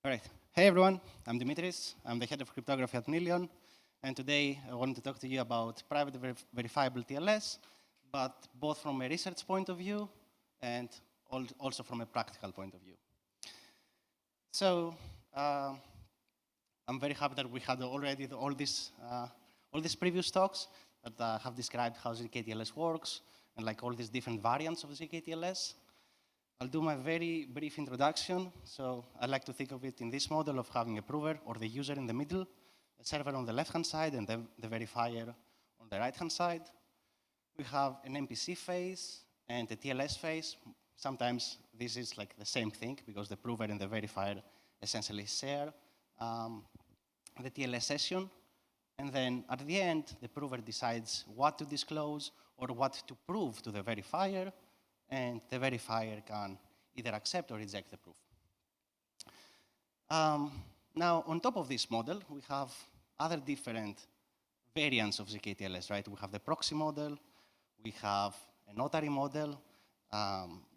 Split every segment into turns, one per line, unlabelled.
All right. Hey, everyone. I'm Dimitris. I'm the head of cryptography at Nilion. And today, I want to talk to you about private verifiable TLS, but both from a research point of view and also from a practical point of view. So I'm very happy that we had already all these previous talks that have described how zkTLS works and like all these different variants of zkTLS. I'll do my very brief introduction. So I like to think of it in this model of having a prover or the user in the middle, a server on the left-hand side, and then the verifier on the right-hand side. We have an MPC phase and a TLS phase. Sometimes this is like the same thing because the prover and the verifier essentially share the TLS session. And then at the end, the prover decides what to disclose or what to prove to the verifier, and the verifier can either accept or reject the proof. Now, on top of this model, we have other different variants of zkTLS, right? We have the proxy model, we have a notary model,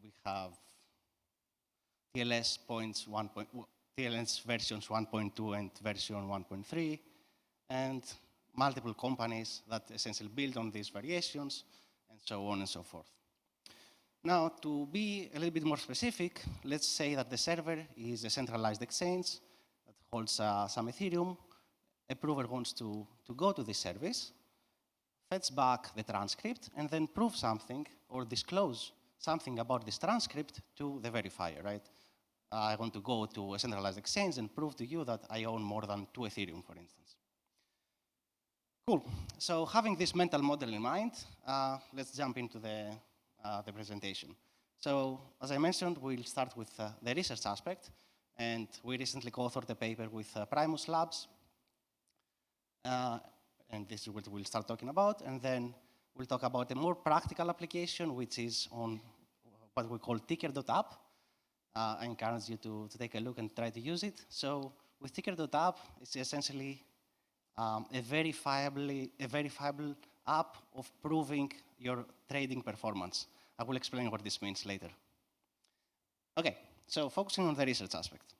we have TLS versions 1.2 and version 1.3, and multiple companies that essentially build on these variations, and so on and so forth. Now, to be a little bit more specific, let's say that the server is a centralized exchange that holds some Ethereum. A prover wants to go to this service, fetch back the transcript, and then prove something or disclose something about this transcript to the verifier, right? I want to go to a centralized exchange and prove to you that I own more than 2 Ethereum, for instance. Cool. So having this mental model in mind, let's jump into the presentation. So as I mentioned, we'll start with the research aspect, and we recently co-authored a paper with Primus Labs, and this is what we'll start talking about, and then we'll talk about a more practical application, which is on what we call tickr.app. I encourage you to take a look and try to use it. So with tickr.app, it's essentially a verifiable app of proving your trading performance. I will explain what this means later. Okay, so focusing on the research aspect.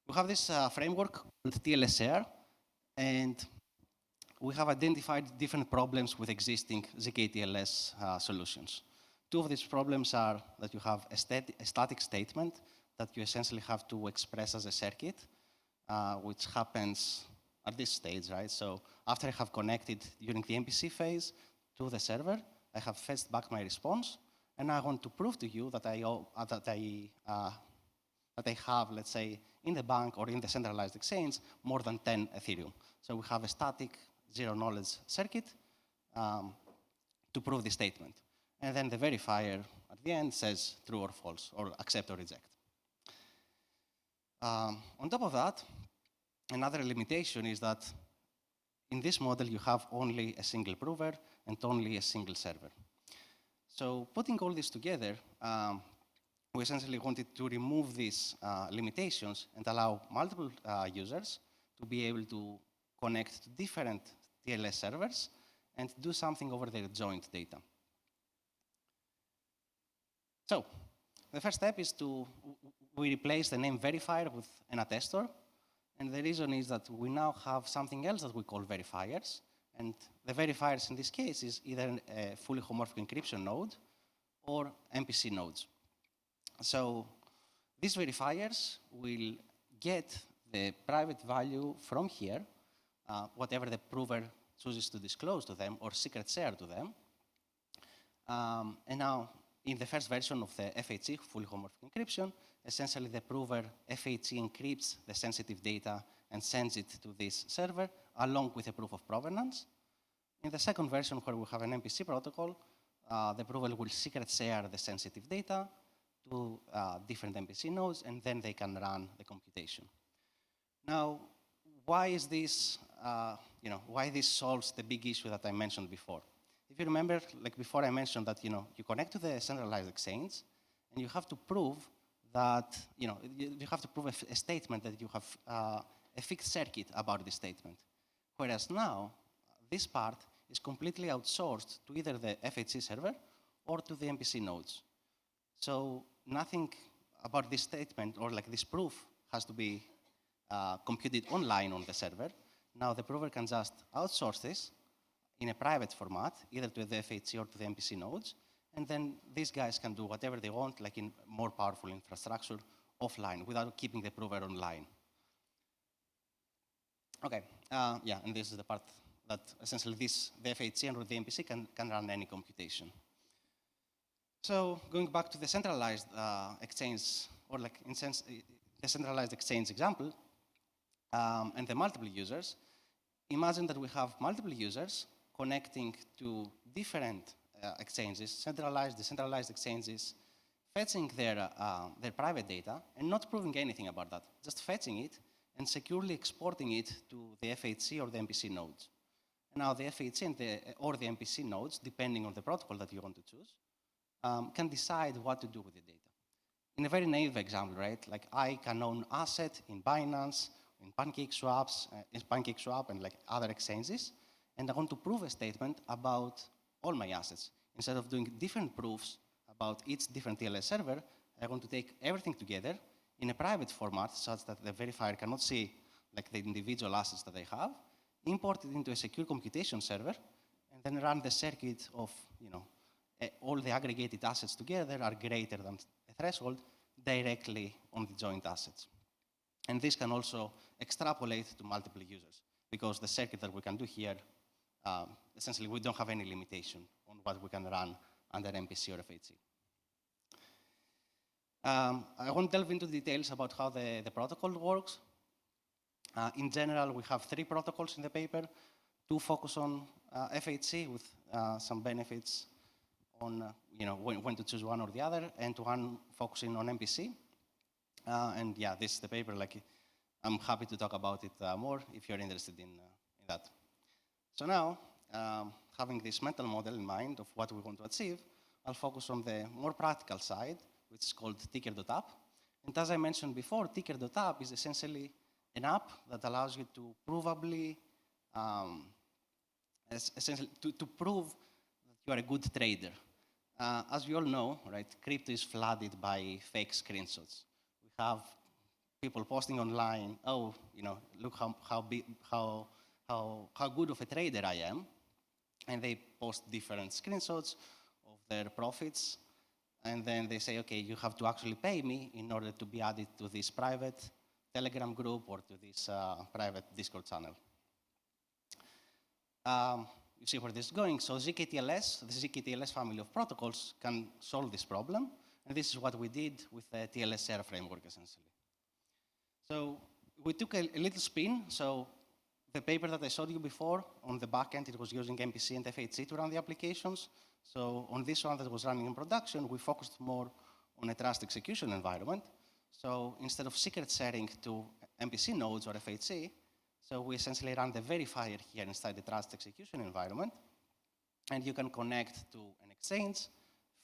We have this framework called TLShare, and we have identified different problems with existing zkTLS solutions. 2 of these problems are that you have a static statement that you essentially have to express as a circuit, which happens at this stage, right? So after I have connected during the MPC phase to the server, I have fetched back my response, and I want to prove to you that I have, let's say, in the bank or in the centralized exchange, more than 10 Ethereum. So we have a static zero-knowledge circuit to prove the statement. And then the verifier at the end says true or false, or accept or reject. On top of that, another limitation is that in this model, you have only a single prover and only a single server. So putting all this together, we essentially wanted to remove these limitations and allow multiple users to be able to connect to different TLS servers and do something over their joint data. So the first step is we replace the name verifier with an attestor. And the reason is that we now have something else that we call verifiers. And the verifiers in this case is either a fully homomorphic encryption node or MPC nodes. So these verifiers will get the private value from here, whatever the prover chooses to disclose to them or secret share to them. And now, in the first version of the FHE, fully homomorphic encryption, essentially the prover FHE encrypts the sensitive data and sends it to this server along with a proof of provenance. In the second version, where we have an MPC protocol, the prover will secret share the sensitive data to different MPC nodes, and then they can run the computation. Now, why is this, why this solves the big issue that I mentioned before? If you remember, like before I mentioned that, you connect to the centralized exchange, and you have to prove that, you have to prove a statement that you have a fixed circuit about this statement. Whereas now, this part is completely outsourced to either the FHE server or to the MPC nodes. So nothing about this statement or like this proof has to be computed online on the server. Now the prover can just outsource this in a private format, either to the FHC or to the MPC nodes, and then these guys can do whatever they want, like in more powerful infrastructure offline, without keeping the prover online. Okay, yeah, and this is the part that essentially the FHC and the MPC can run any computation. So going back to the centralized exchange, or like in sense, the centralized exchange example, and the multiple users, imagine that we have multiple users connecting to different exchanges, centralized, decentralized exchanges, fetching their private data and not proving anything about that, just fetching it and securely exporting it to the FHC or the MPC nodes. And now the FHC or the MPC nodes, depending on the protocol that you want to choose, can decide what to do with the data. In a very naive example, right? Like I can own asset in Binance, in PancakeSwap, and like other exchanges, and I want to prove a statement about all my assets. Instead of doing different proofs about each different TLS server, I want to take everything together in a private format such that the verifier cannot see like the individual assets that I have, import it into a secure computation server, and then run the circuit of, all the aggregated assets together are greater than a threshold directly on the joint assets. And this can also extrapolate to multiple users, because the circuit that we can do here, essentially we don't have any limitation on what we can run under MPC or FHC. I won't delve into details about how the protocol works. In general, we have 3 protocols in the paper. 2 focus on FHC with some benefits on when to choose one or the other, and 1 focusing on MPC. And yeah, this is the paper. Like, I'm happy to talk about it more if you're interested in that. So now, having this mental model in mind of what we want to achieve, I'll focus on the more practical side, which is called tickr.app. And as I mentioned before, tickr.app is essentially an app that allows you to provably, essentially to prove that you are a good trader. As we all know, right, crypto is flooded by fake screenshots. We have people posting online, oh, look how good of a trader I am, and they post different screenshots of their profits, and then they say, okay, you have to actually pay me in order to be added to this private Telegram group or to this private Discord channel. You see where this is going. So zkTLS, the zkTLS family of protocols, can solve this problem. And this is what we did with the TLShare framework, essentially. So we took a little spin. So the paper that I showed you before, on the back end, it was using MPC and FHC to run the applications. So on this one that was running in production, we focused more on a trust execution environment. So instead of secret sharing to MPC nodes or FHC, so we essentially run the verifier here inside the trust execution environment, and you can connect to an exchange,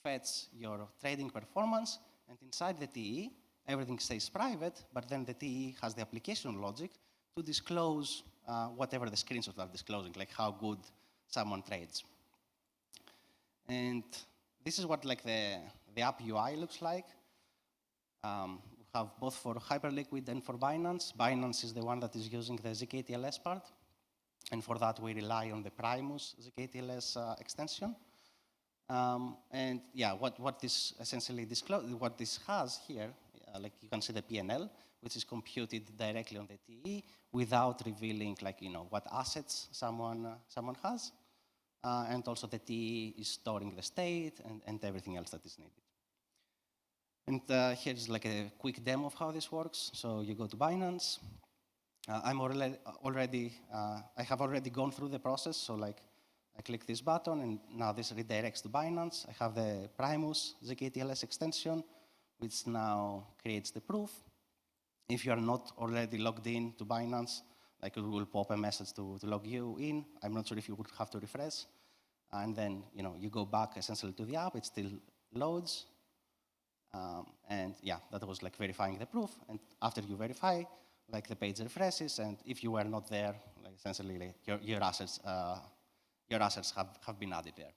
fetch your trading performance, and inside the TE, everything stays private, but then the TE has the application logic to disclose whatever the screenshots are disclosing, like how good someone trades. And this is what like the app UI looks like. We have both for Hyperliquid and for Binance. Binance is the one that is using the zkTLS part. And for that, we rely on the Primus zkTLS extension. And yeah, what this essentially what this has here, like you can see the PNL, which is computed directly on the TE without revealing like, what assets someone has. And also the TE is storing the state and everything else that is needed. And here's like a quick demo of how this works. So you go to Binance. I have already gone through the process. So like I click this button, and now this redirects to Binance. I have the Primus zkTLS extension, which now creates the proof. If you are not already logged in to Binance, like it will pop a message to log you in. I'm not sure if you would have to refresh. And then you go back essentially to the app. It still loads. And yeah, that was like verifying the proof. And after you verify, like the page refreshes, and if you were not there, like essentially like your assets have been added there.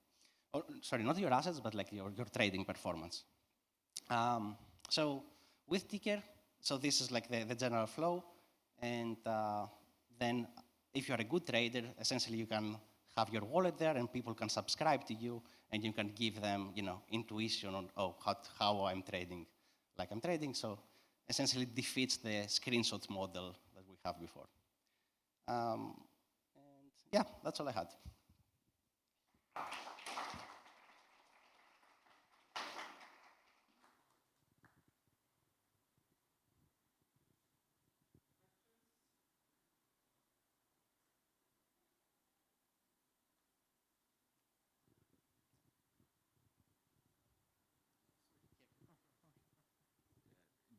Or sorry, not your assets, but like your trading performance. So with Tickr, so this is like the general flow. And then if you're a good trader, essentially you can have your wallet there and people can subscribe to you and you can give them, intuition on, how I'm trading like I'm trading. So essentially it defeats the screenshot model that we have before. And yeah, that's all I had.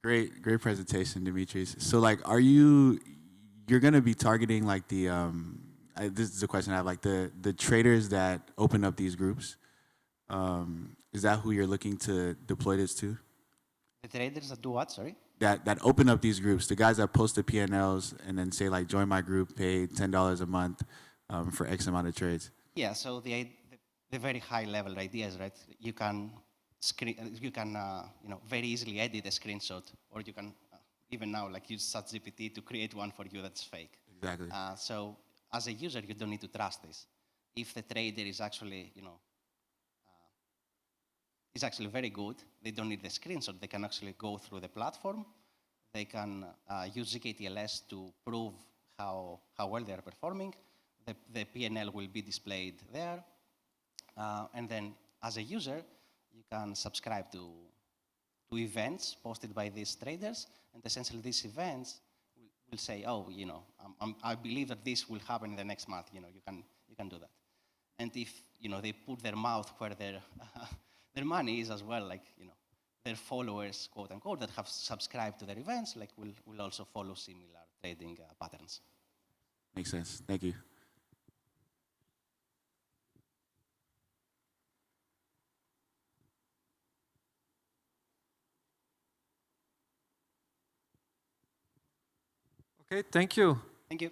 Great presentation, Dimitris. So, like, you're gonna be targeting like this is a question I have, like the traders that open up these groups. Is that who you're looking to deploy this to?
The traders that do what, sorry?
That open up these groups, the guys that post the P&Ls and then say like, join my group, pay $10 a month for X amount of trades.
Yeah, so the very high level idea is, right, you can very easily edit a screenshot, or you can even now like use ChatGPT to create one for you that's fake.
Exactly.
So as a user, you don't need to trust this. If the trader is actually, is actually very good, they don't need the screenshot. They can actually go through the platform. They can use zkTLS to prove how well they are performing. The P&L will be displayed there. And then as a user, you can subscribe to events posted by these traders. And essentially these events will say, I believe that this will happen in the next month. You can do that. And if they put their mouth where their money is as well, like their followers, quote unquote, that have subscribed to their events, like will also follow similar trading patterns.
Makes sense. Thank you.
Okay, thank you.
Thank you.